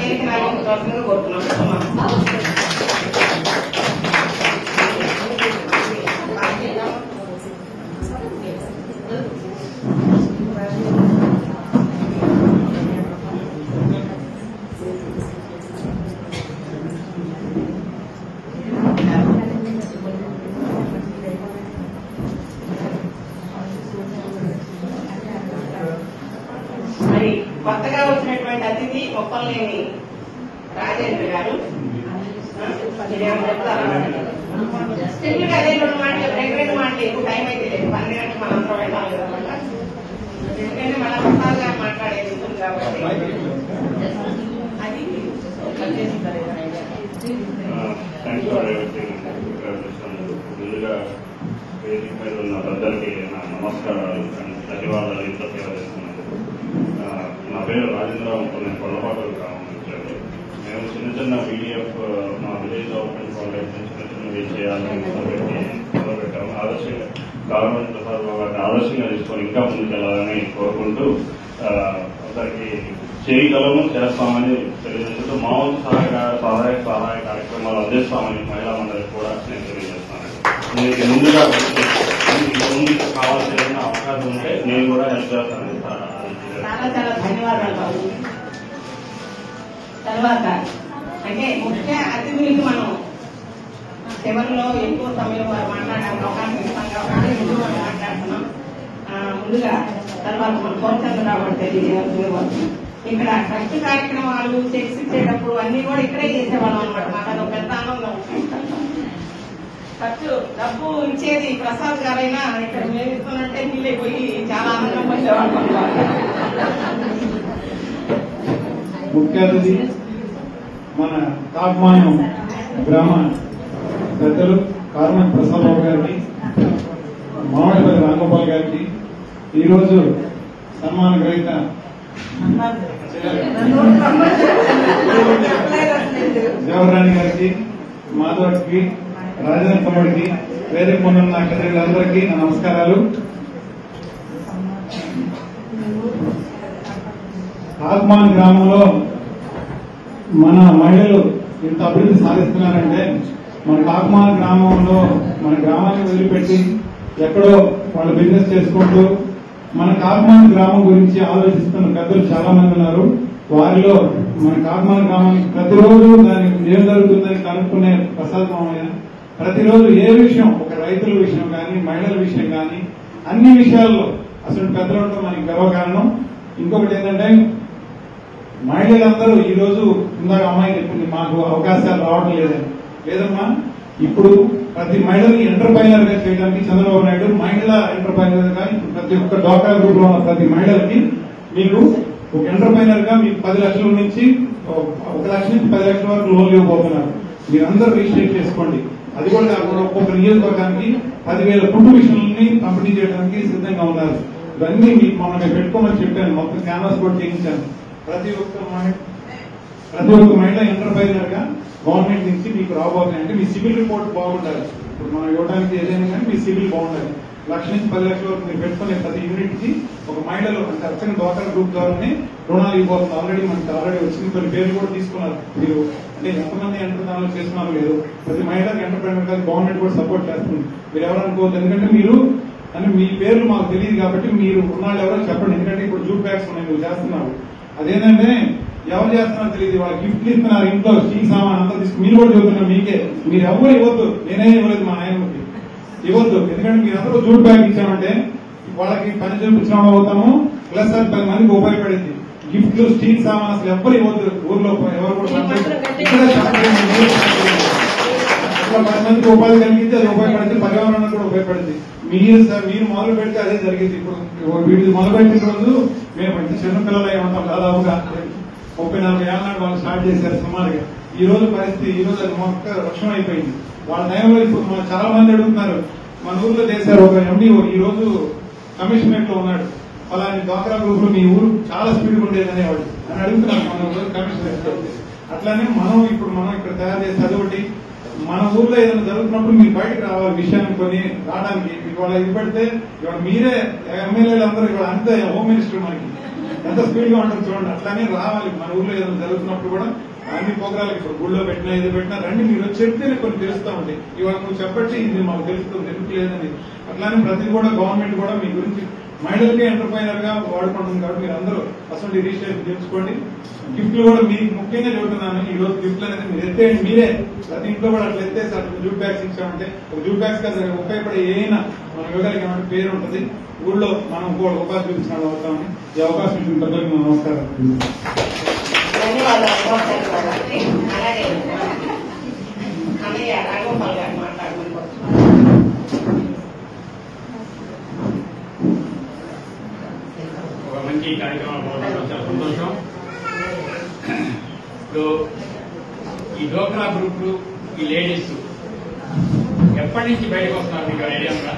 వేసిన కోరుతున్నాం. మరి కొత్తగా వచ్చినటువంటి అతిథి మొక్కల్లేని రాజేంద్ర గారు సింపుల్ గా అదే 2 మాటలు 2 మాటలు ఎక్కువ టైం అయితే లేదు. 12 గంటలు మనం అంతా వెళ్ళాలి కదా, ఎందుకంటే మళ్ళీ కొత్తగా మాట్లాడేది ఉంటుంది కాబట్టి అది ముందుగా వేదిక మీద ఉన్న పెద్దలకి నా నమస్కారాలు, ధన్యవాదాలు. ఇంత సేవ చేస్తున్నాను. నా పేరు రాజేంద్రరావు, నేను కొల్లపాటలు గ్రామం వచ్చాను. మేము చిన్న పీడిఎఫ్ మా విలేజ్ డెవలప్మెంట్ ప్రాజెక్ట్ చిన్న చేయాలని మొదలుపెట్టాము. ఆదర్శంగా గవర్నమెంట్ ప్రసాద్ గారిని ఆదర్శంగా తీసుకొని ఇంకా ముందుకెళ్లాలని కోరుకుంటూ అందరికి చేయగలము, చేస్తామని తెలియజేస్తూ మా వంతు సహాయ కార్యక్రమాలు అందిస్తామని మహిళా మండలికి కూడా నేను తెలియజేస్తాను. మీకు ముందుగా ముందుకు కావాల్సిన అవకాశం ఉంటే నేను కూడా హెల్ప్ చేస్తానని చాలా చాలా ధన్యవాదాలు. తర్వాత అంటే ముఖ్య అతిథులకి మనం చివరిలో ఎక్కువ సమయం వారు మాట్లాడడానికి అవకాశం ఇస్తాం కాబట్టి ముందు మనం మాట్లాడుతున్నాం. ముందుగా తర్వాత మనం కోరుచంద్రరావు తెలియజేయాల్సి ఇక్కడ ఖర్చు కార్యక్రమాలు చెక్స్ ఇచ్చేటప్పుడు అన్ని కూడా ఇక్కడే చేసేవాళ్ళం అనమాట. మాకు అది ఒక పెద్ద ఆనందం. ఖర్చు డబ్బు ఇచ్చేది ప్రసాద్ గారైనా ఇక్కడ మేము ఇస్తున్నట్టే నీళ్ళైపోయి చాలా ఆనందం వచ్చేవాళ్ళం. ముఖ్య అతిథి మన తాపమానం గ్రామ పెద్దలు కార్మన్ ప్రసాదరావు గారికి, మామిడిపల్లి రాంగోపాల్ గారికి, ఈరోజు సన్మాన గ్రహీత జవహర్రాణి గారికి, మాధవ్కి, రాజేంద్ర తమ్ముడికి, వేదిక ముందు ఉన్న అతిథులందరికీ నా నమస్కారాలు. తాపమాన్ గ్రామంలో మన మహిళలు ఇంత అభివృద్ధి సాధిస్తున్నారంటే మన కాకమాన గ్రామంలో మన గ్రామాన్ని వదిలిపెట్టి ఎక్కడో వాళ్ళు బిజినెస్ చేసుకుంటూ మన కాకమాన గ్రామం గురించి ఆలోచిస్తున్న పెద్దలు చాలా మంది ఉన్నారు. వారిలో మన కాకమాన గ్రామానికి ప్రతిరోజు దానికి ఏం జరుగుతుందని కనుక్కునే ప్రసాద్ మామయ్య ప్రతిరోజు ఏ విషయం, ఒక రైతుల విషయం కానీ మహిళల విషయం కానీ అన్ని విషయాల్లో అసలు పెద్దలు ఉండటం మనకి గర్వకారణం. ఇంకొకటి ఏంటంటే మహిళలందరూ ఈ రోజు ఇందాక అమ్మాయి చెప్పింది మాకు అవకాశాలు రావడం లేదని. లేదమ్మా, ఇప్పుడు ప్రతి మహిళని ఎంటర్ప్రైనర్ గా చేయడానికి చంద్రబాబు నాయుడు మహిళా ఎంటర్ప్రైనర్ గా ప్రతి ఒక్క డ్వాక్రా గ్రూప్ లో ఉన్న ప్రతి మహిళలకి మీకు ఒక ఎంటర్ప్రైనర్ గా మీకు 10 లక్షల నుంచి 1 లక్ష నుంచి 10 లక్షల వరకు లోన్లు ఇవ్వబోతున్నారు. మీరందరూ రిజిస్ట్రేట్ చేసుకోండి. అది కూడా కాకుండా ఒక్కొక్క నియోజకవర్గానికి 10,000 కుటుంబ మిషన్లని పంపిణీ చేయడానికి సిద్ధంగా ఉన్నారు. ఇవన్నీ మీకు మనం పెట్టుకోమని చెప్పాను. మొత్తం క్యాన్వాస్ కూడా చేయించాను. ప్రతి ఒక్క మహిళ ఎంటర్ప్రైనర్ గా గవర్నమెంట్ నుంచి మీకు రాబోతున్నాయంటే మీ సివిల్ రిపోర్ట్ బాగుండాలి. ఇప్పుడు మనం ఇవ్వడానికి ఏదైనా కానీ మీ సివిల్ బాగుండాలి. 1 లక్ష నుంచి 10 లక్షల వరకు మీరు పెట్టుకునే ప్రతి యూనిట్ కి ఒక మహిళలు అంటే అచ్చని డ్వాక్రా గ్రూప్ ద్వారానే రుణాలు ఇవ్వబోతుంది. ఆల్రెడీ వచ్చింది. కొన్ని పేర్లు కూడా తీసుకున్నారు. మీరు అంటే ఎంతమంది ఎంటర్ప్రైనర్లు చేస్తున్నారు లేదు, ప్రతి మహిళకి ఎంటర్ప్రైనర్ గా గవర్నమెంట్ కూడా సపోర్ట్ చేస్తుంది. మీరు ఎవరనుకోవద్దు, ఎందుకంటే మీరు అంటే మీ పేర్లు మాకు తెలియదు కాబట్టి మీరు ఉన్నాళ్ళు ఎవరో చెప్పండి. ఎందుకంటే ఇప్పుడు జూట్ బ్యాగ్స్ ఉన్నాయి, మీరు చేస్తున్నారు. అదేంటంటే ఎవరు చేస్తున్నారో తెలియదు. వాళ్ళకి గిఫ్ట్లు ఇస్తున్నారు, ఇంట్లో స్టీల్ సామాన్ అంతా తీసుకుని మీరు కూడా చదువుతున్నారు. మీకే మీరు ఎవరు ఇవ్వద్దు, నేనే ఇవ్వలేదు మా ఆయనకి ఇవ్వద్దు. ఎందుకంటే మీరు అందరూ జూట్ బ్యాగ్ ఇచ్చామంటే వాళ్ళకి పని చూపించడం అవుతాము, ప్లస్ అది 10 మందికి ఉపయోగపడింది. గిఫ్ట్లు స్టీల్ సామాన్ అసలు ఎవరు ఇవ్వద్దు. ఊర్లో ఎవరు కూడా 10 మందికి ఉపాధి కలిగితే అది ఉపయోగపడింది, పర్యావరణం కూడా ఉపయోగపడింది. మీరు మొదలు పెడితే అదే జరిగింది. ఇప్పుడు వీటిని మొదలు పెట్టిన రోజు మేము చిన్న పిల్లలు ఏమంటాం, దాదాపుగా 30-40 ఏళ్ళ నాడు వాళ్ళు స్టార్ట్ చేశారు సుమారుగా. ఈ రోజు పరిస్థితి ఈ రోజు అది మొక్క వృక్షం అయిపోయింది. వాళ్ళ టైంలో ఇప్పుడు మనం చాలా మంది అడుగుతున్నారు. మన ఊర్లో చేశారు ఒక ఎండిఓ ఈ రోజు కమిషనరేట్ లో ఉన్నాడు. అలాంటి డ్వాక్రా గ్రూప్ లో మీ ఊరు చాలా స్పీడ్ ఉండేది అనేవాడు అని అడుగుతున్నారు మన కమిషనరేట్. అట్లానే మనం ఇక్కడ తయారు చేసి అదొకటి మన ఊర్లో ఏదైనా జరుగుతున్నప్పుడు మీరు బయటకు రావాలి. విషయాన్ని కొని రావడానికి ఇవాళ ఇది పెడితే ఇవాళ మీరే ఎమ్మెల్యేలు అందరూ ఇవాళ అంతే హోమ్ మినిస్టర్ మనకి ఎంత స్పీడ్ గా ఉంటుంది చూడండి. అట్లానే రావాలి. మన ఊళ్ళో ఏదైనా జరుగుతున్నప్పుడు కూడా అన్ని ప్రోగ్రాలకు ఇప్పుడు గుళ్ళో పెట్టినా ఏదో పెట్టినా రండి, మీరు చెప్తేనే కొన్ని తెలుస్తూ ఉంటాయి. ఇవాళ నువ్వు చెప్పట్టి ఇది మాకు తెలుస్తుంది, ఎందుకు లేదని. అట్లానే ప్రతి కూడా గవర్నమెంట్ కూడా మీ గురించి మహిళలకి ఎంటర్ప్రైనర్ గా వాడుకుంటుంది. కాబట్టి మీరు అందరూ అసలు రిజిస్ట్రేషన్ చేసుకోండి. గిఫ్ట్లు కూడా మీకు ముఖ్యంగా చెబుతున్నాను, ఈ రోజు గిఫ్ట్లు అనేది మీరు ఎత్తేయండి. మీరే ప్రతి ఇంట్లో కూడా అట్లా ఎత్తేసి అట్లా జూట్ బ్యాగ్స్ ఇచ్చామంటే ఒక జూట్ బ్యాగ్స్ కదా ఉపయోగపడే ఏమైనా మన యువతలకి ఏమంటే పేరు ఉంటుంది. ఊళ్ళో మనం కూడా ఉపాధి చూపించిన వాళ్ళు అవుతామని ఈ అవకాశం ఇచ్చిన పెద్దలకు నమస్కారం. ధన్యవాదాలు. అలాగే అన్నయ్య రాఘోపాల్ గారు మాట్లాడమని ఒక మంచి కార్యక్రమం చాలా సంతోషం. ఇప్పుడు ఈ డోక్రా గ్రూపులు, ఈ లేడీస్ ఎప్పటి నుంచి బయటకు వస్తున్నారు మీకు ఐడియా ఉందా?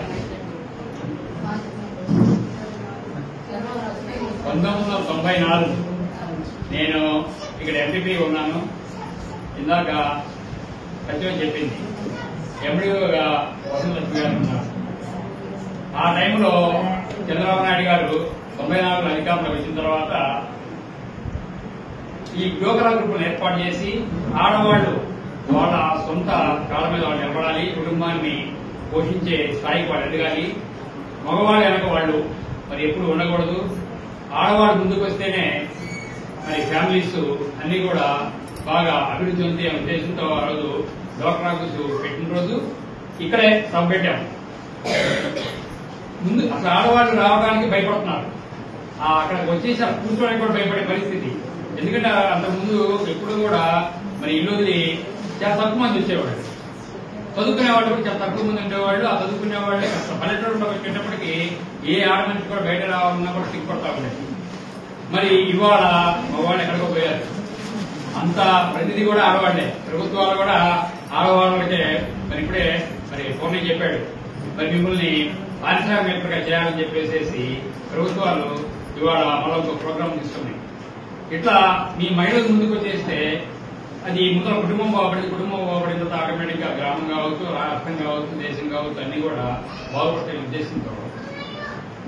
1994 నేను ఇక్కడ ఎంపీపీ ఉన్నాను. ఇందాక సత్యం చెప్పింది, ఎంపీగా వసంతలక్ష్మి గారు ఉన్నారు. ఆ టైంలో చంద్రబాబు నాయుడు గారు 94 అధికారంలోకి వచ్చిన తర్వాత ఈ డోక్రా గ్రూపులను ఏర్పాటు చేసి ఆడవాళ్లు వాళ్ళ సొంత కాళ్ళ మీద వాళ్ళు నిలబడాలి, కుటుంబాన్ని పోషించే స్థాయికి వాళ్ళు ఎదగాలి, మగవాళ్ళు వెనక వాళ్ళు మరి ఎప్పుడు ఉండకూడదు, ఆడవాళ్ళు ముందుకు వస్తేనే మరి ఫ్యామిలీస్ అన్ని కూడా బాగా అభివృద్ధి ఉంది అనే ఉద్దేశంతో ఆ రోజు డోక్రా గ్రూప్స్ పెట్టిన రోజు ఇక్కడే సభ పెట్టాం. ముందు అసలు ఆడవాళ్ళు రావడానికి భయపడుతున్నారు, అక్కడికి వచ్చేసి కూర్చోడానికి కూడా భయపడే పరిస్థితి. ఎందుకంటే అంతకుముందు ఎప్పుడు కూడా మరి ఇల్లు చాలా తక్కువ మంది వచ్చేవాళ్ళు, చదువుకునే వాళ్ళు కూడా చాలా తక్కువ మంది ఉండేవాళ్ళు. ఆ చదువుకునే వాళ్ళే అసలు పల్లెటూరులో వచ్చేటప్పటికి ఏ ఆడ మనిషి కూడా బయట రావాలన్నా కూడా సిగ్గుపడతా ఉండేది. మరి ఇవాళ మగవాళ్ళు ఎక్కడికో పోయారు, అంత ప్రతిదీ కూడా ఆడవాళ్లే. ప్రభుత్వాలు కూడా ఆడవాళ్ళకే మరి ఇప్పుడే మరి పూర్ణ చెప్పాడు, మరి మిమ్మల్ని పారిశ్రామికవేత్తగా చేయాలని చెప్పేసి ప్రభుత్వాలు ఇవాళ మళ్ళీ ఒక ప్రోగ్రాం తీసుకున్నాయి. ఇట్లా మీ మహిళలు ముందుకు వచ్చేస్తే అది ముందర కుటుంబం బాగుపడింది. కుటుంబం బాగుపడిన తర్వాత ఆటోమేటిక్ గా గ్రామం కావచ్చు, రాష్ట్రం కావచ్చు, దేశం కావచ్చు అన్ని కూడా బాగుపడతాయి ఉద్దేశంతో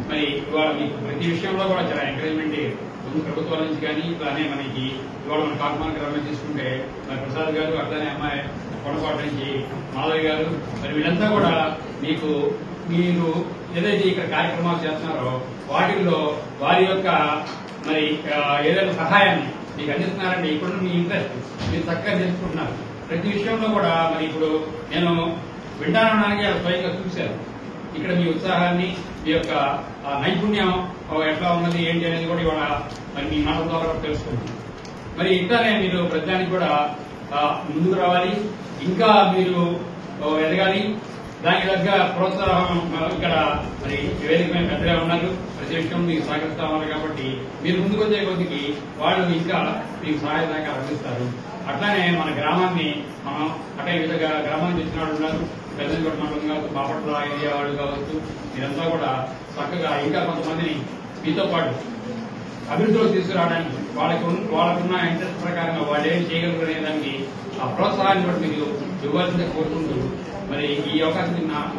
మరి ఇవాళ మీకు ప్రతి విషయంలో కూడా చాలా ఎంకరేజ్మెంట్ ముందు ప్రభుత్వాల నుంచి కానీ ఇట్లానే మనకి ఇవాళ మన కాకుమాన గ్రామం తీసుకుంటే మరి ప్రసాద్ గారు, అట్లానే అమ్మాయి కొనపాటి నుంచి మాధవి గారు, మరి వీళ్ళంతా కూడా మీకు మీరు ఏదైతే ఇక్కడ కార్యక్రమాలు చేస్తున్నారో వాటిల్లో వారి యొక్క మరి ఏదైనా సహాయాన్ని మీకు అందిస్తున్నారంటే ఇప్పుడు మీ ఇంట్రెస్ట్ మీరు చక్కగా తెలుసుకుంటున్నారు. ప్రతి విషయంలో కూడా మరి ఇప్పుడు నేను వింటానడానికి స్వయంగా చూశాను. ఇక్కడ మీ ఉత్సాహాన్ని, మీ యొక్క నైపుణ్యం ఎట్లా ఉన్నది ఏంటి అనేది కూడా ఇవాళ మరి మీ మాటల ద్వారా కూడా తెలుసుకున్నాను. మరి ఇట్లానే మీరు ప్రతిదానికి కూడా ముందుకు రావాలి, ఇంకా మీరు ఎదగాలి. దానికి తగ్గ ప్రోత్సాహం ఇక్కడ మరి వేదికమైన పెద్దగా ఉన్నారు, ప్రతి విషయం మీకు సహకరిస్తా ఉన్నారు. కాబట్టి మీరు ముందుకు వచ్చే కొద్దికి వాళ్ళు ఇంకా మీకు సహాయ సహకారం అందిస్తారు. అట్లానే మన గ్రామాన్ని మనం అటే విధంగా గ్రామానికి వచ్చిన వాళ్ళు ఉన్నారు, పెద్దపల్లి మండలం కావచ్చు, బాపట్ల ఏరియా వాళ్ళు కావచ్చు, మీరంతా కూడా చక్కగా ఇంకా కొంతమందిని మీతో పాటు అభివృద్ధిలో తీసుకురావడానికి వాళ్ళకున్న ఇంట్రెస్ట్ ప్రకారంగా వాళ్ళు ఏం చేయగలరు అనే దానికి ఆ ప్రోత్సాహాన్ని కూడా మీరు ఇవ్వాల్సిందే కోరుకుంటూ మరి ఈ అవకాశం నాకు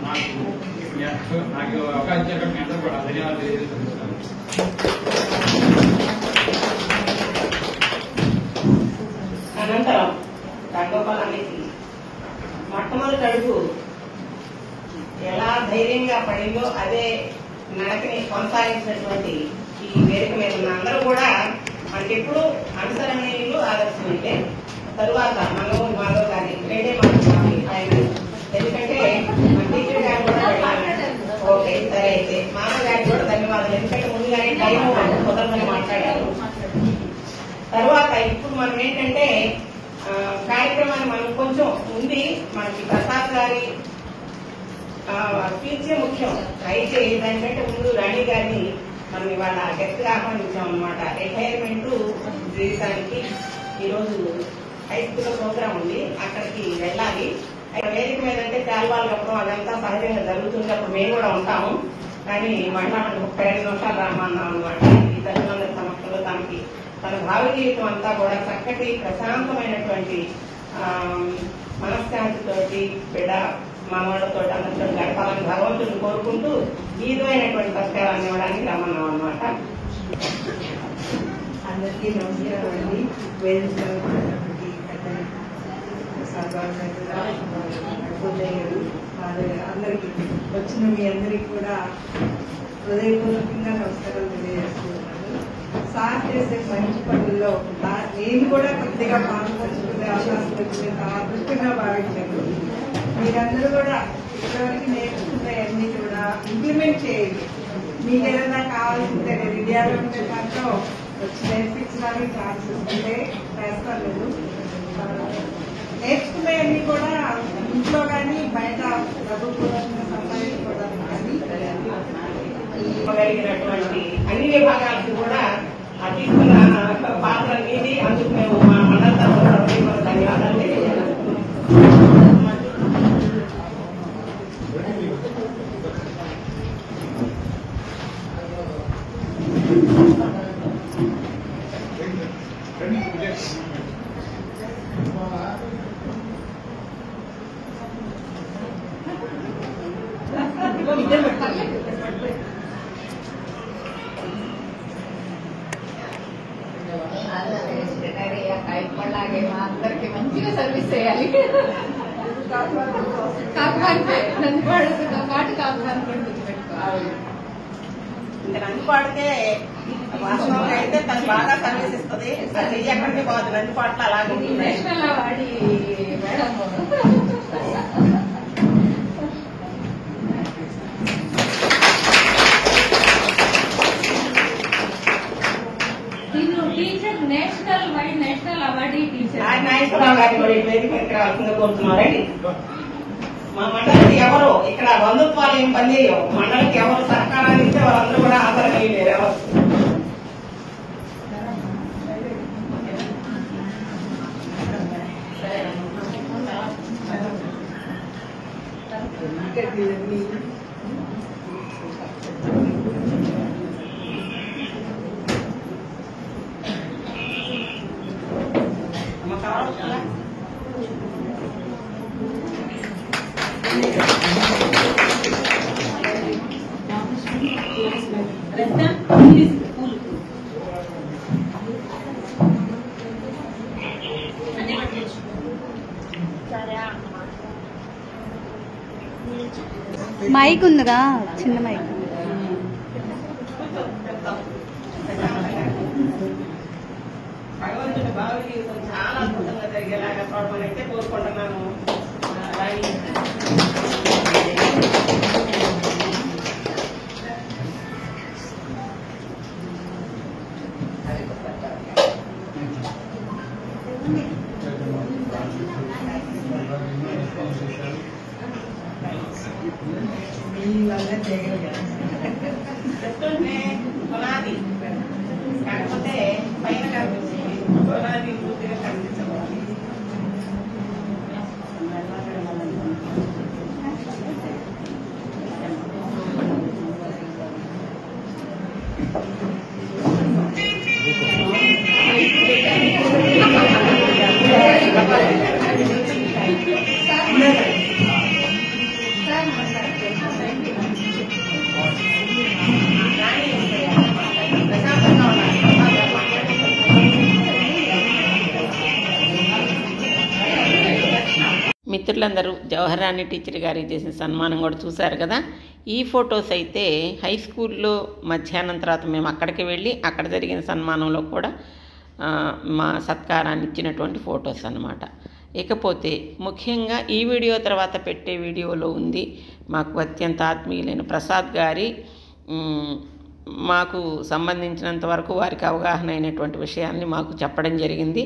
అవకాశం ఇచ్చారు. మీ అందరూ కూడా ధన్యవాదాలు తెలియజేస్తున్నాను. అనంతరం రంగోపాలానికి మొట్టమొదటి అడుగు ఎలా ధైర్యంగా పడిందో అదే నడకని కొనసాగించినటువంటి ఈ వేదిక మీద ఉన్న అందరూ కూడా మనకెప్పుడు అనుసరణీయులు, ఆదర్శనీయులే. తరువాత మనోహర్ మాధవ్ గారి రెండే మాట్లాడాలి ఆయన, ఎందుకంటే మన టీచర్ గారు కూడా ఓకే సరే అయితే మాధవ్ గారికి కూడా ధన్యవాదాలు. ఎందుకంటే ముందుగానే టైం కుదరమని మాట్లాడారు. తర్వాత ఇప్పుడు మనం ఏంటంటే కార్యక్రమాన్ని మనం కొంచెం ఉంది, మనకి ప్రసాద్ గారి స్పీచే ముఖ్యం. అయితే దానికంటే ముందు రాణి గారిని మనం ఇవాళ గెస్ట్ గా ఆహ్వానించాం అనమాట. రిటైర్మెంట్ జీవితానికి ఈరోజు హై స్కూల్లో ప్రోగ్రాం ఉంది, అక్కడికి వెళ్ళాలి. వేదిక మీద అంటే శాల్వాలు కప్పడం అదంతా సహజంగా జరుగుతుంది, అప్పుడు మేము కూడా ఉంటాము. కానీ మళ్ళీ 32 నిమిషాలు రామన్నాం అనమాట. ఈ తల్లిదండ్రుల సమక్షంలో తనకి తన భావి జీవితం అంతా కూడా చక్కటి ప్రశాంతమైనటువంటి మనశ్శాంతితోటి బిడ్డ మనవాళ్ళతో అందరితో గడపాలని భగవంతుని కోరుకుంటూ ఈదైనటువంటి సత్కారాన్ని ఇవ్వడానికి రమ్మన్నాం అనమాట. అందరికీ నమస్కారం అండి. వేదిక అందరికీ వచ్చిన మీ అందరికీ కూడా హృదయపూర్వకంగా నమస్కారాలు తెలియజేస్తున్నాను. సార్ చేసే మంచి పనుల్లో నేను కూడా కొద్దిగా పాల్పంచుకునే అవకాశం వచ్చింది. అదృష్టంగా భావించాను. మీరందరూ కూడా ఇప్పటివరకు నేర్చుకున్నవన్నీ కూడా ఇంప్లిమెంట్ చేయండి. మీకు ఏదైనా కావాల్సిందే విద్యార్థులతో పాటు వచ్చి నేర్పించడానికి ఛాన్సెస్ ఉంటే చేస్తాను. నేర్చుకునేవన్నీ కూడా ఇంట్లో కానీ బయట ప్రభుత్వంగా సంపాదించుకోవడానికి కానీ ఇవ్వగలిగినటువంటి అన్ని విభాగాలకు కూడా తీసుకున్న పాత్ర అనేది అందుకు మేము మా మండల తరఫున ధన్యవాదాలు తెలియజేయాలి. అందరికి మంచిగా సర్వీస్ చేయాలి. కాకపోతే నందిపాడుతో పాటు కాకపోతే పెట్టుకోవాలి. నందిపాడితే వాస్తవంగా అయితే తను బాగా సర్వీస్ ఇస్తుంది. అది ఎక్కడికి పోదు, నందిపాట్లో అలాగే national award madam teacher national awardee teacher Nayakurao గారిని కూడా వేదికకి రావాల్సిందిగా కోరుతున్నారండి. మా మండలికి ఎవరు ఇక్కడ బంధుత్వాలు ఏం పనిచేయవు. మండలికి ఎవరు సహకారాన్ని ఇస్తే వాళ్ళందరూ కూడా హాజరయ్యారు. ఎవరు మైక్ ఉందిగా, చిన్న మైక్. భగవంతుడి భావ జీవితం చాలా అద్భుతంగా జరిగేలాగా చూడమని అయితే కోరుకుంటున్నాను. చెప్తుంటే పునాది కాకపోతే పైన కనిపించింది, పునాది పూర్తిగా కనిపించవాలి. మిత్రులందరూ జవహర్ రాణి టీచర్ గారికి చేసిన సన్మానం కూడా చూశారు కదా. ఈ ఫొటోస్ అయితే హై స్కూల్లో మధ్యాహ్నం తర్వాత మేము అక్కడికి వెళ్ళి అక్కడ జరిగిన సన్మానంలో కూడా మా సత్కారాన్ని ఇచ్చినటువంటి ఫొటోస్ అన్నమాట. ఇకపోతే ముఖ్యంగా ఈ వీడియో తర్వాత పెట్టే వీడియోలో ఉంది మాకు అత్యంత ఆత్మీయులైన ప్రసాద్ గారి మాకు సంబంధించినంత వరకు వారికి అవగాహన అయినటువంటి విషయాల్ని మాకు చెప్పడం జరిగింది.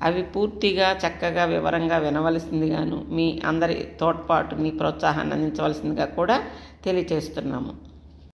అవి పూర్తిగా చక్కగా వివరంగా వినవలసిందిగాను మీ అందరి తోడ్పాటుని ప్రోత్సాహాన్ని అందించవలసిందిగా కూడా తెలియచేస్తున్నాము.